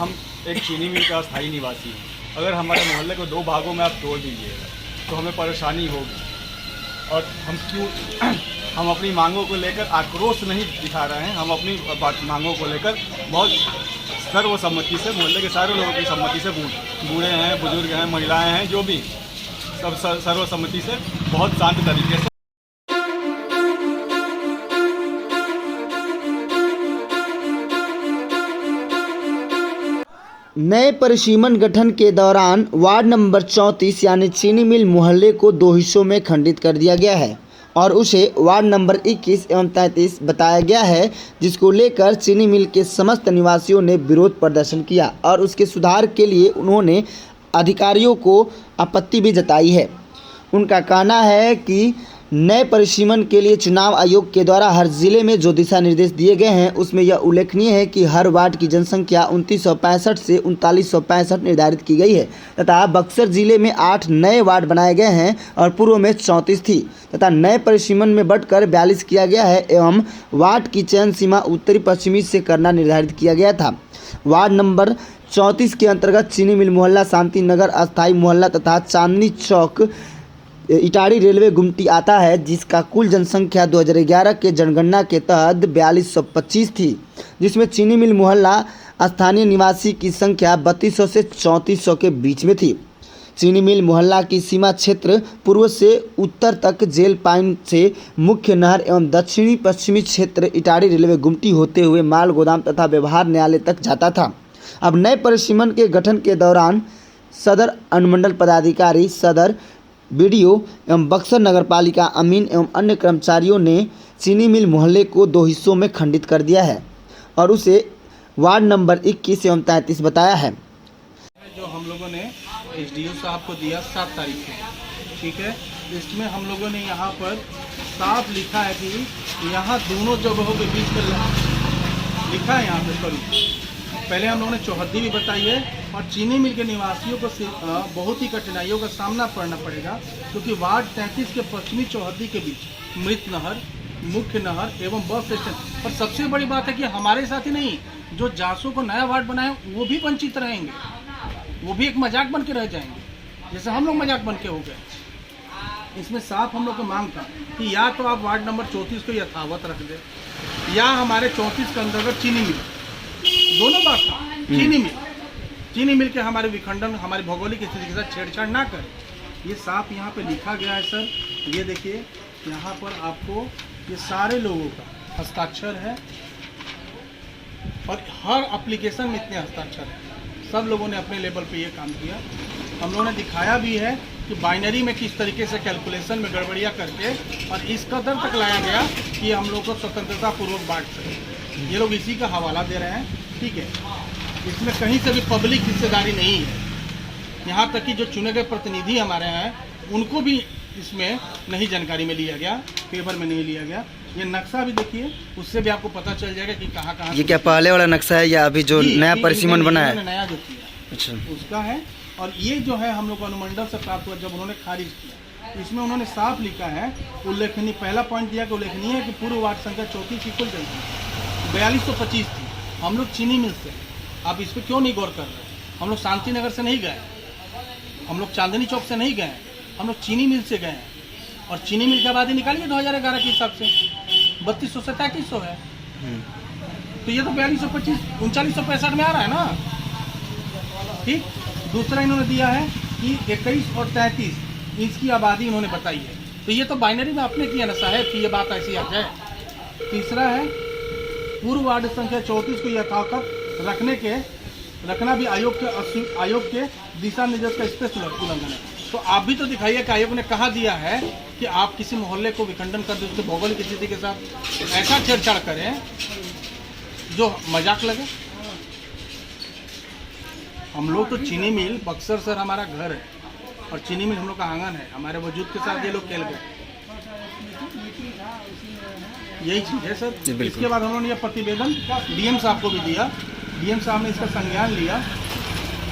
हम एक चीनी मिल का स्थायी निवासी हैं। अगर हमारे मोहल्ले को 2 भागों में आप तोड़ दीजिएगा तो हमें परेशानी होगी। और हम अपनी मांगों को लेकर आक्रोश नहीं दिखा रहे हैं। हम अपनी मांगों को लेकर बहुत सर्वसम्मति से, मोहल्ले के सारे लोगों की सम्मति से, बूढ़े हैं, बुजुर्ग हैं, महिलाएं हैं, जो भी सब सर्वसम्मति से बहुत शांत तरीके से। नए परिसीमन गठन के दौरान वार्ड नंबर 34 यानी चीनी मिल मोहल्ले को 2 हिस्सों में खंडित कर दिया गया है और उसे वार्ड नंबर 21 एवं 33 बताया गया है, जिसको लेकर चीनी मिल के समस्त निवासियों ने विरोध प्रदर्शन किया और उसके सुधार के लिए उन्होंने अधिकारियों को आपत्ति भी जताई है। उनका कहना है कि नए परिसीमन के लिए चुनाव आयोग के द्वारा हर जिले में जो दिशा निर्देश दिए गए हैं उसमें यह उल्लेखनीय है कि हर वार्ड की जनसंख्या 2965 से 3965 निर्धारित की गई है तथा बक्सर जिले में 8 नए वार्ड बनाए गए हैं और पूर्व में 34 थी तथा नए परिसीमन में बढ़कर 42 किया गया है एवं वार्ड की चयन सीमा उत्तरी पश्चिमी से करना निर्धारित किया गया था। वार्ड नंबर 34 के अंतर्गत चीनी मिल मोहल्ला, शांति नगर अस्थायी मोहल्ला तथा चांदनी चौक इटाड़ी रेलवे गुमटी आता है, जिसका कुल जनसंख्या 2011 के जनगणना के तहत 4225 थी, जिसमें चीनी मिल मोहल्ला स्थानीय निवासी की संख्या 3200 से 3400 के बीच में थी। चीनी मिल मोहल्ला की सीमा क्षेत्र पूर्व से उत्तर तक जेल पाइन से मुख्य नहर एवं दक्षिणी पश्चिमी क्षेत्र इटाड़ी रेलवे गुमटी होते हुए माल गोदाम तथा व्यवहार न्यायालय तक जाता था। अब नए परिसीमन के गठन के दौरान सदर अनुमंडल पदाधिकारी, सदर बीडीओ एवं बक्सर नगरपालिका अमीन एवं अन्य कर्मचारियों ने चीनी मिल मोहल्ले को 2 हिस्सों में खंडित कर दिया है और उसे वार्ड नंबर 21 एवं 33 बताया है। जो हम लोगों ने एसडीओ साहब को दिया 7 तारीख को, ठीक है, इसमें हम लोगों ने यहाँ पर साफ लिखा है कि यहाँ दोनों जगहों के बीच में लिखा है, यहाँ पे पहले हम लोगों ने चौहद्दी भी बताई है और चीनी मिल के निवासियों को बहुत ही कठिनाइयों का सामना करना पड़ेगा, क्योंकि वार्ड 33 के पश्चिमी चौहद्दी के बीच मृत नहर, मुख्य नहर एवं बस स्टेशन। और सबसे बड़ी बात है कि हमारे साथ ही नहीं, जो जासों को नया वार्ड बनाए वो भी वंचित रहेंगे, वो भी एक मजाक बन के रह जाएंगे, जैसे हम लोग मजाक बन के हो गए। इसमें साफ हम लोग को मांग था कि या तो आप वार्ड नंबर 34 को यथावत रख दे, या हमारे 34 के अंतर्गत चीनी मिल, दोनों बात था, चीनी मिल के हमारे विखंडन, हमारी भौगोलिक स्थिति के साथ छेड़छाड़ ना करें। ये साफ यहाँ पे लिखा गया है सर। ये देखिए, यहाँ पर आपको ये सारे लोगों का हस्ताक्षर है और हर एप्लीकेशन में इतने हस्ताक्षर है। सब लोगों ने अपने लेवल पे ये काम किया। हम लोगों ने दिखाया भी है कि बाइनरी में किस तरीके से कैलकुलेशन में गड़बड़ियाँ करके और इस कदर तक लाया गया कि हम लोग को स्वतंत्रता पूर्वक बांट सके। ये लोग इसी का हवाला दे रहे हैं, ठीक है। इसमें कहीं से भी पब्लिक हिस्सेदारी नहीं है। यहाँ तक कि जो चुने गए प्रतिनिधि हमारे हैं उनको भी इसमें नहीं जानकारी में लिया गया, पेपर में नहीं लिया गया। ये नक्शा भी देखिए, उससे भी आपको पता चल जाएगा कि कहाँ कहाँ। ये क्या पहले वाला नक्शा है या अभी जो नया परिसीमन बना है? नया जो किया, अच्छा, उसका है। और ये जो है हम लोग अनुमंडल से प्राप्त हुआ, जब उन्होंने खारिज किया, इसमें उन्होंने साफ लिखा है, उल्लेखनीय, पहला पॉइंट दिया कि उल्लेखनीय है कि पूर्व वार्ड संख्या 34 की कुल जनसंख्या 4225 थी। हम लोग चीनी मिल से, आप इस पर क्यों नहीं गौर कर रहे? हम लोग शांति नगर से नहीं गए, हम लोग चांदनी चौक से नहीं गए, हम लोग चीनी मिल से गए हैं। और चीनी मिल की आबादी निकालिए 2011 के हिसाब से 3200 से 3300 है, तो ये तो 4225 3965 में आ रहा है ना, ठीक। दूसरा इन्होंने दिया है कि 21 और 33 इसकी आबादी इन्होंने बताई है, तो ये तो बाइनरी में आपने किया ना साहब कि ये बात ऐसी आ जाए। तीसरा है पूर्व वार्ड संख्या 34 को यथावत रखना भी आयोग के दिशा निर्देश का स्पष्ट उल्लंघन है। तो आप भी तो दिखाइए कि आयोग ने कहा दिया है कि आप किसी मोहल्ले को विखंडन कर दे, उसके भौगोलिक स्थिति के साथ ऐसा छेड़छाड़ करें जो मजाक लगे। हम लोग तो चीनी मिल, बक्सर सर हमारा घर है और चीनी मिल हम लोग का आंगन है, हमारे वजूद के साथ ये लोग खेल गए, यही चीज़ है सर। इसके बाद हम लोगों ने यह प्रतिवेदन डीएम साहब को भी दिया, डीएम साहब ने इसका संज्ञान लिया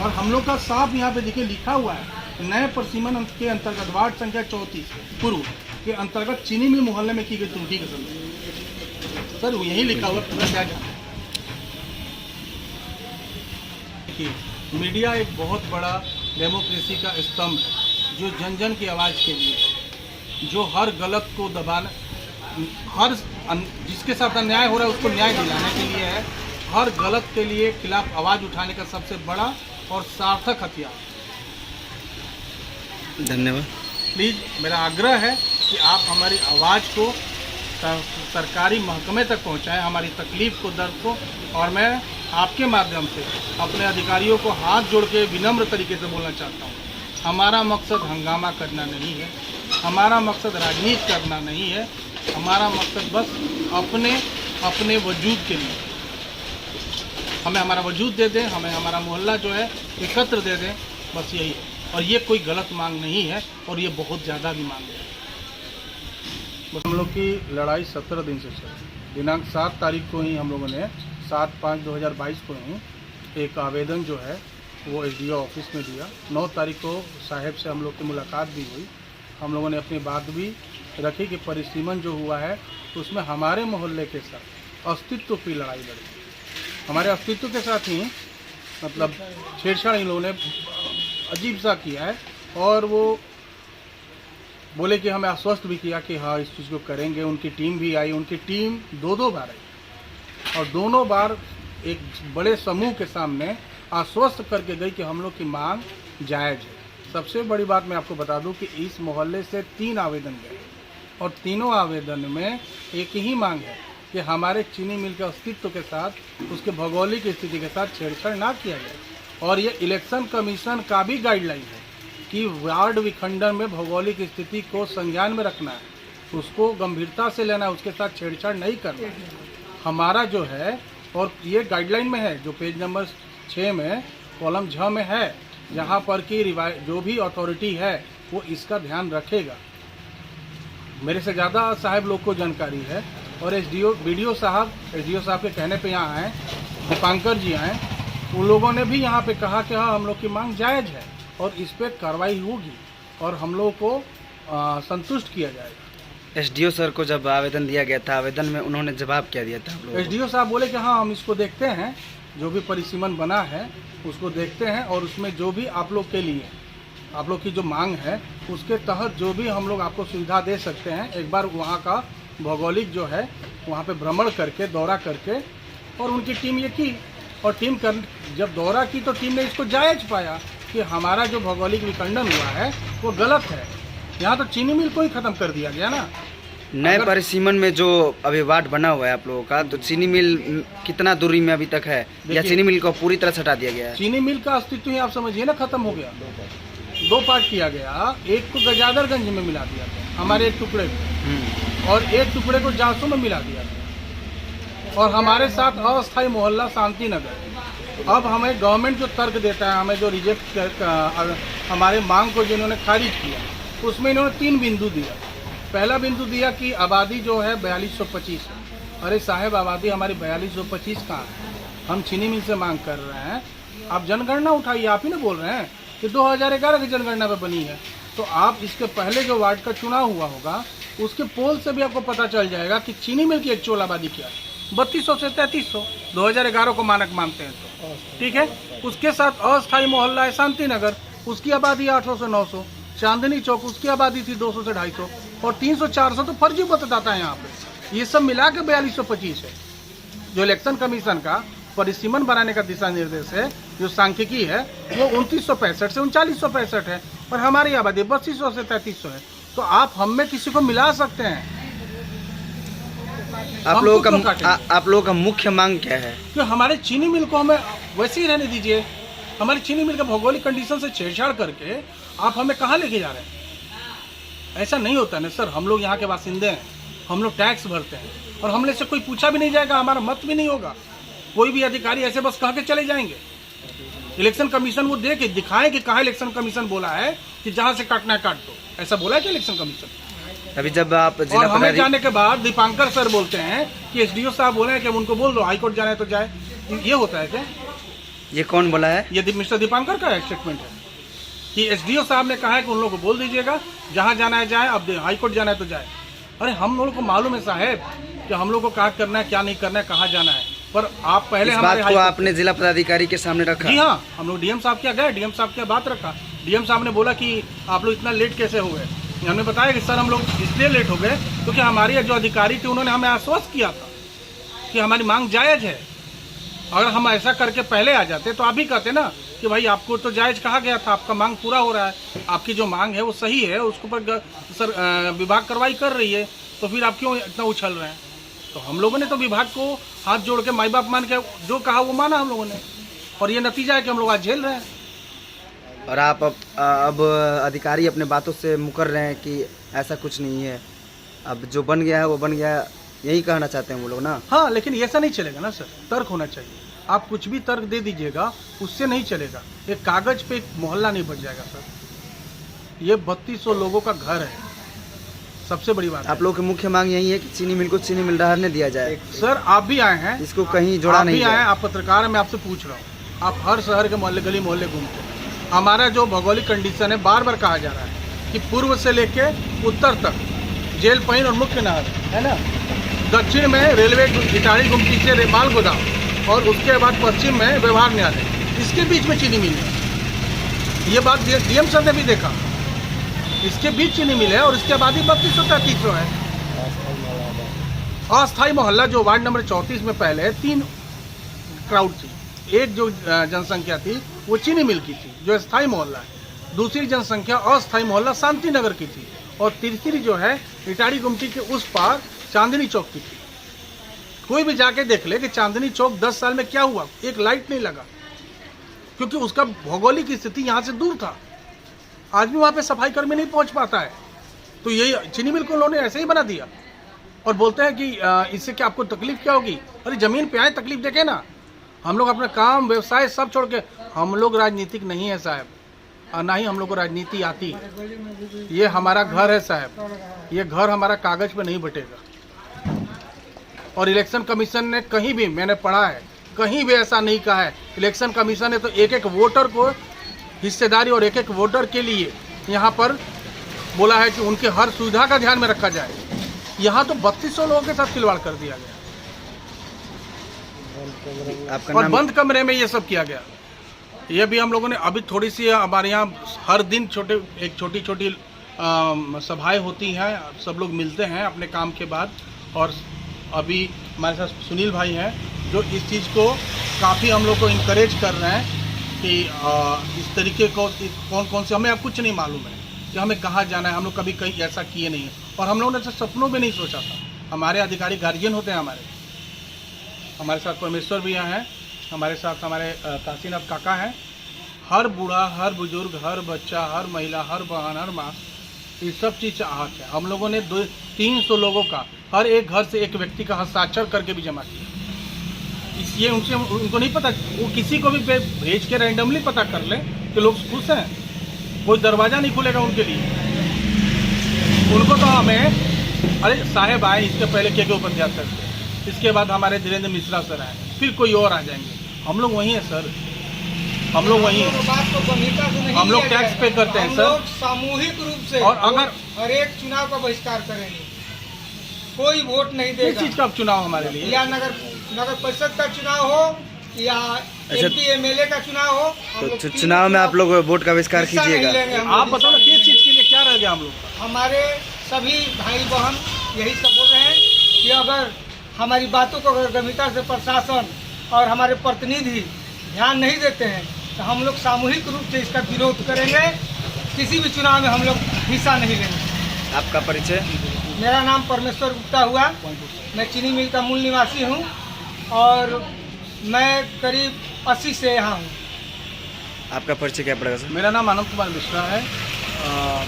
और हम लोग का साफ यहाँ पे देखिए लिखा हुआ है, नए परिसीमन के अंतर्गत वार्ड संख्या 34 पूर्व के अंतर्गत चीनी मिल मोहल्ले में की गई त्रुटि के संदर्भ सर यही लिखा हुआ, पूरा क्या जाना। देखिए, मीडिया एक बहुत बड़ा डेमोक्रेसी का स्तंभ है, जो जन जन की आवाज़ के लिए, जो हर गलत को दबाना, जिसके साथ अन्याय हो रहा है उसको न्याय दिलाने के लिए है, हर गलत के लिए खिलाफ आवाज़ उठाने का सबसे बड़ा और सार्थक हथियार। धन्यवाद। प्लीज़ मेरा आग्रह है कि आप हमारी आवाज़ को सरकारी महकमे तक पहुंचाएं, हमारी तकलीफ़ को, दर्द को। और मैं आपके माध्यम से अपने अधिकारियों को हाथ जोड़ के विनम्र तरीके से बोलना चाहता हूं, हमारा मकसद हंगामा करना नहीं है, हमारा मकसद राजनीति करना नहीं है, हमारा मकसद बस अपने वजूद के लिए, हमें हमारा वजूद दे दें, हमें हमारा मोहल्ला जो है एकत्र दे दें, बस यही है। और ये कोई गलत मांग नहीं है, और ये बहुत ज़्यादा भी मांग है। बस हम लोग की लड़ाई 17 दिन से चली। दिनांक 7 तारीख को ही हम लोगों ने 7/5/2022 को ही एक आवेदन जो है वो SDO ऑफिस में दिया। 9 तारीख को साहब से हम लोग की मुलाकात भी हुई। हम लोगों ने अपनी बात भी रखी कि परिसीमन जो हुआ है उसमें हमारे मोहल्ले के साथ अस्तित्व की लड़ाई लड़ी, हमारे अस्तित्व के साथ ही मतलब छेड़छाड़ इन लोगों ने अजीब सा किया है। और वो बोले कि हमें आश्वस्त भी किया कि हाँ इस चीज़ को करेंगे। उनकी टीम भी आई, उनकी टीम 2 बार आई, और दोनों बार एक बड़े समूह के सामने आश्वस्त करके गई कि हम लोग की मांग जायज़ है। सबसे बड़ी बात मैं आपको बता दूं कि इस मोहल्ले से 3 आवेदन गए, और तीनों आवेदन में एक ही मांग है कि हमारे चीनी मिल के अस्तित्व के साथ, उसके भौगोलिक स्थिति के साथ छेड़छाड़ ना किया जाए। और ये इलेक्शन कमीशन का भी गाइडलाइन है कि वार्ड विखंडन में भौगोलिक स्थिति को संज्ञान में रखना है, उसको गंभीरता से लेना है, उसके साथ छेड़छाड़ नहीं करना है। हमारा जो है, और ये गाइडलाइन में है जो पेज नंबर 6 में कॉलम 6 में है, जहाँ पर कि जो भी अथॉरिटी है वो इसका ध्यान रखेगा। मेरे से ज़्यादा साहब लोग को जानकारी है, और BDO साहब के कहने पे यहाँ आए, दीपांकर जी आए, उन लोगों ने भी यहाँ पे कहा कि हाँ हम लोग की मांग जायज़ है और इस पर कार्रवाई होगी और हम लोग को संतुष्ट किया जाएगा। SDO सर को जब आवेदन दिया गया था, आवेदन में उन्होंने जवाब क्या दिया था आप लोगों को? SDO साहब बोले कि हाँ हम इसको देखते हैं, जो भी परिसीमन बना है उसको देखते हैं, और उसमें जो भी आप लोग के लिए, आप लोग की जो मांग है उसके तहत जो भी हम लोग आपको सुविधा दे सकते हैं, एक बार वहाँ का भौगोलिक जो है वहाँ पे भ्रमण करके, दौरा करके, और उनकी टीम ये की, और जब दौरा की तो टीम ने इसको जायज़ पाया कि हमारा जो भौगोलिक विखंडन हुआ है वो गलत है। यहाँ तो चीनी मिल को ही ख़त्म कर दिया गया ना। नए परिसीमन में जो अभी वार्ड बना हुआ है आप लोगों का, तो चीनी मिल कितना दूरी में अभी तक है, या चीनी मिल को पूरी तरह से हटा दिया गया है? चीनी मिल का अस्तित्व ही आप समझिए ना खत्म हो गया। 2 पार्ट किया गया, एक को गजादरगंज में मिला दिया गया हमारे एक टुकड़े को, और एक टुकड़े को जासू में मिला दिया गया, और हमारे साथ अस्थायी मोहल्ला शांति नगर। अब हमें गवर्नमेंट जो तर्क देता है, हमें जो रिजेक्ट हमारे मांग को जिन्होंने खारिज किया, उसमें इन्होंने 3 बिंदु दिया। पहला बिंदु दिया कि आबादी जो है 4225 है। अरे साहब, आबादी हमारी 4225 कहाँ है? हम चीनी मिल से मांग कर रहे हैं, आप जनगणना उठाइए। आप ही ना बोल रहे हैं कि 2011 की जनगणना पे बनी है, तो आप इसके पहले जो वार्ड का चुनाव हुआ होगा उसके पोल से भी आपको पता चल जाएगा कि चीनी मिल की एक्चुअल आबादी क्या है। 3200 से 3300, 2011 को मानक मानते हैं तो ठीक है। उसके साथ अस्थायी मोहल्ला है शांति नगर, उसकी आबादी 800 से 900। चांदनी चौक, उसकी आबादी थी 200 से 250, और 300-400 तो फर्जी मतदाता है यहाँ पे। ये सब मिला के 4225 है। जो इलेक्शन कमीशन का परिसीमन बनाने का दिशा निर्देश है, जो सांख्यिकी है, वो 2965 से 3965 है, और हमारी आबादी 3200 से 3300 है। तो आप हम में किसी को मिला सकते हैं। आप लोगों का मुख्य मांग क्या है? कि हमारे चीनी मिल को हमें वैसे ही रहने दीजिए। हमारी चीनी मिल का भौगोलिक कंडीशन से छेड़छाड़ करके आप हमें कहाँ लेके जा रहे हैं? ऐसा नहीं होता ना सर। हम लोग यहाँ के बासिंदे हैं, हम लोग टैक्स भरते हैं, और हमने से कोई पूछा भी नहीं जाएगा, हमारा मत भी नहीं होगा। कोई भी अधिकारी ऐसे बस कह के चले जाएंगे। इलेक्शन कमीशन वो दे के दिखाएं कि कहाँ इलेक्शन कमीशन बोला है कि जहाँ से काटना है काट दो। ऐसा बोला है क्या इलेक्शन कमीशन? अभी जब आप और हमें जाने के बाद दीपांकर सर बोलते हैं कि SDO साहब बोले हैं कि उनको बोल दो हाईकोर्ट जाना है तो जाए। ये होता है क्या? ये कौन बोला है? ये मिस्टर दीपांकर का स्टेटमेंट है कि SDO साहब ने कहा है कि उन लोगों को बोल दीजिएगा जहाँ जाना है जाए, अब हाईकोर्ट जाना है तो जाए। अरे हम लोगों को मालूम है साहब कि हम लोग को क्या करना है, क्या नहीं करना है, कहाँ जाना है। पर आप पहले इस हमारे बात को आपने जिला पदाधिकारी के सामने रखा? जी हाँ, हम लोग डीएम साहब के गए, डीएम साहब के बात रखा। डीएम साहब ने बोला कि आप लोग इतना लेट कैसे हो गए। हमने बताया कि सर हम लोग इसलिए लेट हो गए क्योंकि हमारी जो अधिकारी थे उन्होंने हमें आश्वस्त किया था कि हमारी मांग जायज़ है। अगर हम ऐसा करके पहले आ जाते तो आप भी कहते ना कि भाई आपको तो जायज़ कहा गया था, आपका मांग पूरा हो रहा है, आपकी जो मांग है वो सही है, उसके ऊपर सर विभाग कार्रवाई कर रही है, तो फिर आप क्यों इतना उछल रहे हैं। तो हम लोगों ने तो विभाग को हाथ जोड़ के माई बाप मान के जो कहा वो माना हम लोगों ने, और ये नतीजा है कि हम लोग आज झेल रहे हैं। और आप अब अधिकारी अपने बातों से मुकर रहे हैं कि ऐसा कुछ नहीं है, अब जो बन गया है वो बन गया, यही कहना चाहते हैं वो लोग ना? हाँ, लेकिन ऐसा नहीं चलेगा ना सर, तर्क होना चाहिए। आप कुछ भी तर्क दे दीजिएगा उससे नहीं चलेगा। एक कागज पे एक मोहल्ला नहीं बच जाएगा सर। ये 3200 लोगों का घर है, सबसे बड़ी बात। आप लोगों की मुख्य मांग यही है कि चीनी मिल को चीनी मिल रहने दिया जाए। सर आप भी आए हैं, इसको कहीं जोड़ा नहीं आए, आप पत्रकार हैं, मैं आपसे पूछ रहा हूँ, आप हर शहर के मोहल्ले गली मोहल्ले घूमते हैं। हमारा जो भौगोलिक कंडीशन है, बार बार कहा जा रहा है कि पूर्व से लेके उत्तर तक जेल पॉइंट और मुख्य नहर है ना, दक्षिण में रेलवे इटाड़ी गुमटी से माल गोदाम, और उसके बाद पश्चिम में व्यवहार न्यायालय, इसके बीच में चीनी मिल है। ये बात डीएम सर ने भी देखा, इसके बीच चीनी मिल है और इसके बाद ही 3233 है। अस्थायी मोहल्ला जो वार्ड नंबर 34 में पहले 3 क्राउड थी, एक जो जनसंख्या थी वो चीनी मिल की थी जो स्थायी मोहल्ला है, दूसरी जनसंख्या अस्थायी मोहल्ला शांति नगर की थी, और तीसरी जो है इटाड़ी गुमटी के उस पार चांदनी चौक की थी। कोई भी जाके देख ले कि चांदनी चौक 10 साल में क्या हुआ, एक लाइट नहीं लगा, क्योंकि उसका भौगोलिक स्थिति यहाँ से दूर था। आज भी वहाँ पे सफाई कर्मी नहीं पहुँच पाता है। तो ये चीनी मिल को उन्होंने ऐसे ही बना दिया और बोलते हैं कि इससे क्या आपको तकलीफ क्या होगी। अरे ज़मीन पे आए, तकलीफ देखे ना। हम लोग अपना काम व्यवसाय सब छोड़ के, हम लोग राजनीतिक नहीं है साहब, और ना ही हम लोग को राजनीति आती है। ये हमारा घर है साहब, ये घर हमारा कागज पे नहीं बटेगा। और इलेक्शन कमीशन ने कहीं भी, मैंने पढ़ा है, कहीं भी ऐसा नहीं कहा है। इलेक्शन कमीशन ने तो एक एक वोटर को हिस्सेदारी और एक एक वोटर के लिए यहाँ पर बोला है कि उनके हर सुविधा का ध्यान में रखा जाए। यहाँ तो 3200 लोगों के साथ खिलवाड़ कर दिया गया और बंद कमरे में ये सब किया गया। ये भी हम लोगों ने अभी थोड़ी सी, हमारे यहाँ हर दिन छोटी छोटी सभाएं होती हैं, सब लोग मिलते हैं अपने काम के बाद। और अभी हमारे साथ सुनील भाई हैं जो इस चीज़ को काफ़ी हम लोग को इनकरेज कर रहे हैं कि इस तरीके को कौन से, हमें अब कुछ नहीं मालूम है कि हमें कहाँ जाना है। हम लोग कभी कहीं ऐसा किए नहीं है और हम लोगों ने तो सपनों में नहीं सोचा था। हमारे अधिकारी गार्जियन होते हैं, हमारे साथ परमेश्वर भी यहाँ हैं, हमारे साथ हमारे काशीनाथ काका हैं। हर बूढ़ा, हर बुजुर्ग, हर बच्चा, हर महिला, हर बहन, हर माँ, ये सब चीज़ आहत है। हम लोगों ने 300 लोगों का, हर एक घर से एक व्यक्ति का हस्ताक्षर करके भी जमा किया। इसलिए उनको नहीं पता, वो किसी को भी भेज के रैंडमली पता कर ले कि लोग खुश हैं, कोई दरवाज़ा नहीं खुलेगा उनके लिए। उनको तो हमें, अरे साहेब आए, इसके पहले के उपाध्याय सर थे, इसके बाद हमारे धीरेन्द्र मिश्रा सर आए, फिर कोई और आ जाएंगे। हम लोग वहीं हैं सर, हम लोग वहीं हैं, हम लोग टैक्स पे करते हैं सर, सामूहिक रूप से। और अगर हर एक चुनाव का बहिष्कार करेंगे, कोई वोट नहीं किस देगा। चीज़ का चुनाव हमारे लिए, या नगर परिषद का चुनाव हो या एमपी एमएलए का चुनाव हो, तो चुनाव में आप लोग वोट का बहिष्कार कीजिएगा। आप बताओ ना किस चीज़ के लिए क्या रह गया हम लोग का। हमारे सभी भाई बहन यही सब बोल रहे हैं कि अगर हमारी बातों को अगर गंभीरता से प्रशासन और हमारे प्रतिनिधि ध्यान नहीं देते हैं तो हम लोग सामूहिक रूप से इसका विरोध करेंगे। किसी भी चुनाव में हम लोग हिस्सा नहीं लेंगे। आपका परिचय? मेरा नाम परमेश्वर गुप्ता हुआ, मैं चीनी मिल का मूल निवासी हूँ और मैं करीब 80 से यहाँ हूँ। आपका परिचय क्या पड़ेगा सर? मेरा नाम आनंद कुमार मिश्रा है।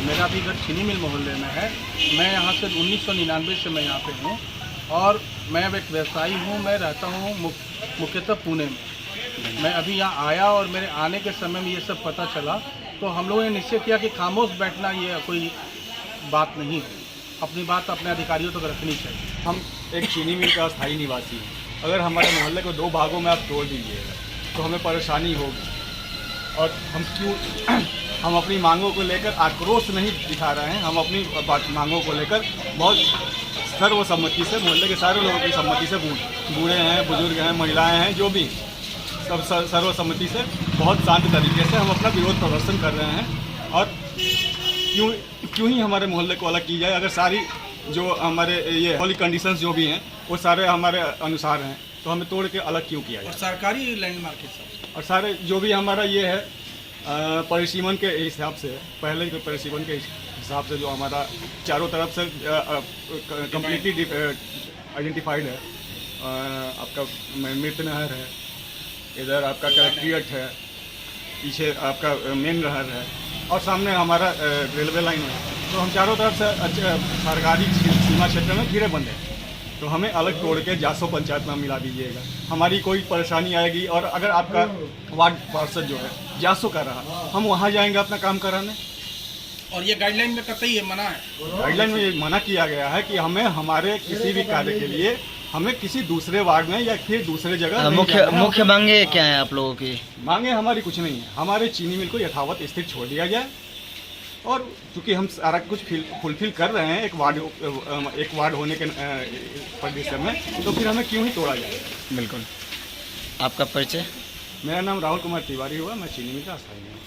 मेरा भी घर चीनी मिल मोहल्ले में है। मैं यहाँ से 1999 से मैं यहाँ पे हूँ और मैं अब एक व्यवसायी हूँ। मैं रहता हूँ मुख्यतः पुणे में। मैं अभी यहाँ आया और मेरे आने के समय में ये सब पता चला तो हम लोगों ने निश्चय किया कि खामोश बैठना ये कोई बात नहीं है, अपनी बात अपने अधिकारियों तक रखनी चाहिए। हम एक चीनी मिल का स्थायी निवासी हैं। अगर हमारे मोहल्ले को 2 भागों में आप तोड़ दीजिएगा तो हमें परेशानी होगी। और हम अपनी मांगों को लेकर आक्रोश नहीं दिखा रहे हैं, हम अपनी मांगों को लेकर बहुत सर्वसम्मति से, मोहल्ले के सारे लोगों की सम्मति से, बूढ़े हैं, बुजुर्ग हैं, महिलाएं हैं, जो भी सब सर्वसम्मति से बहुत शांत तरीके से हम अपना विरोध प्रदर्शन कर रहे हैं। और क्यों ही हमारे मोहल्ले को अलग की जाए, अगर सारी जो हमारे ये होली कंडीशंस जो भी हैं वो सारे हमारे अनुसार हैं, तो हमें तोड़ के अलग क्यों किया जाए। और सरकारी लैंडमार्क है सब, और सारे जो भी हमारा ये है परिसीमन के हिसाब से, पहले के परिसीमन के हिसाब से जो हमारा चारों तरफ से कम्प्लीटली आइडेंटिफाइड है। आपका मृत नहर है, इधर आपका कलेक्ट्रेट है, पीछे आपका मेन नहर है और सामने हमारा रेलवे लाइन है। तो हम चारों तरफ से सरकारी सीमा क्षेत्र में घिरे बंद हैं। तो हमें अलग तोड़ के जासो पंचायत में मिला दीजिएगा, हमारी कोई परेशानी आएगी। और अगर आपका वार्ड पार्षद जो है जासो कर रहा, हम वहाँ जाएंगे अपना काम कराने। और ये गाइडलाइन में कतई है, मना है, गाइडलाइन में ये मना किया गया है कि हमें हमारे किसी भी कार्य के लिए हमें किसी दूसरे वार्ड में या फिर दूसरे जगह मुख्य मांगे क्या है आप लोगों की? मांगे हमारी कुछ नहीं है, हमारे चीनी मिल को यथावत स्थित छोड़ दिया जाए। और चूँकि हम सारा कुछ फुलफिल कर रहे हैं एक वार्ड होने के परिदृश्य में, तो फिर हमें क्यों ही तोड़ा जाए। बिल्कुल। आपका परिचय? मेरा नाम राहुल कुमार तिवारी हुआ, मैं चीनी मिल का स्थायी हूँ।